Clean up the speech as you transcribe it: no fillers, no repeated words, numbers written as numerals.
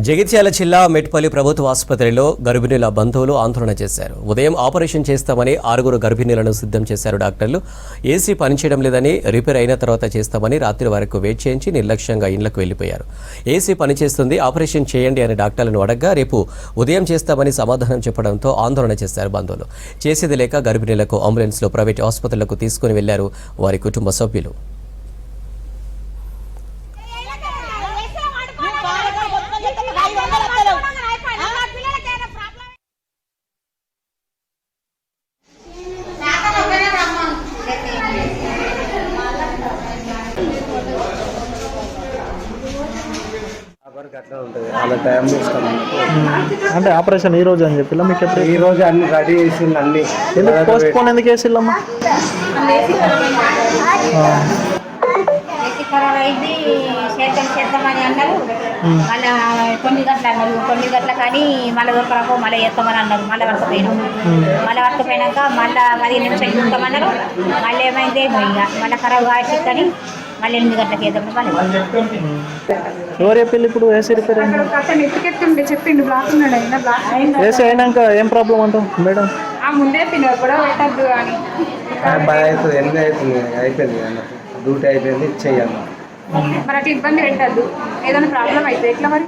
జగిత్యాల జిల్లా మెట్పల్లి ప్రభుత్వ ఆసుపత్రిలో గర్భిణీల బంధువులు ఆందోళన చేశారు. ఉదయం ఆపరేషన్ చేస్తామని 6 గర్భిణీలను సిద్ధం చేశారు డాక్టర్లు. ఏసీ పనిచేయడం లేదని, రిపేర్ అయిన తర్వాత చేస్తామని రాత్రి వరకు వెయిట్ చేయించి నిర్లక్ష్యంగా ఇళ్లకు వెళ్లిపోయారు. ఏసీ పనిచేస్తుంది, ఆపరేషన్ చేయండి అని డాక్టర్లను అడగ్గా రేపు ఉదయం చేస్తామని సమాధానం చెప్పడంతో ఆందోళన చేశారు బంధువులు. చేసేది లేక గర్భిణీలకు అంబులెన్స్లో ప్రైవేట్ ఆసుపత్రులకు తీసుకుని వెళ్లారు వారి కుటుంబ సభ్యులు. అంటే ఆపరేషన్ ఈ రోజు అని చెప్పిల్లా మీకు? ఎప్పుడు ఈ రోజు అన్ని రెడీ చేసింది అన్ని. ఎందుకు పోస్ట్ పోన్ ఎందుకు వేసిల్లమ్మా? చేద్దామని అన్నారు. మళ్ళీ 9 గంటలు అన్నారు. 9 గంటల కానీ మళ్ళీ దొరకరాకో మళ్ళీ చేస్తామని అన్నారు. మళ్ళీ వర్కపోయినాం. మళ్ళీ వర్కపోయినాక మళ్ళీ 15 నిమిషాలు చూస్తామన్నారు. మళ్ళీ ఏమైంది మళ్ళీ ఖరాబ్ కావచ్చుని మళ్ళీ 8 గంటలకు వేద్దామని ఎవరు చెప్పింది ఇప్పుడు ఏసీ రిపేర్ ఎత్తుకెత్తుండే చెప్పిండు. బ్లాక్ ఉన్నాడు అయినా బ్లాక్ ఏసీ అయినాక ఏం ప్రాబ్లం అంటావు మేడం? ముందే పిల్లలు కూడా పెట్టద్దు అని బాగా అవుతుంది. ఎన్ని అవుతుంది అయిపోయింది అన్నట్టు డ్యూటీ అయిపోయింది చెయ్యాలి. మరి అట్లా ఇబ్బంది పెట్టద్దు. ఏదైనా ప్రాబ్లం అయితే ఎట్లా మరి?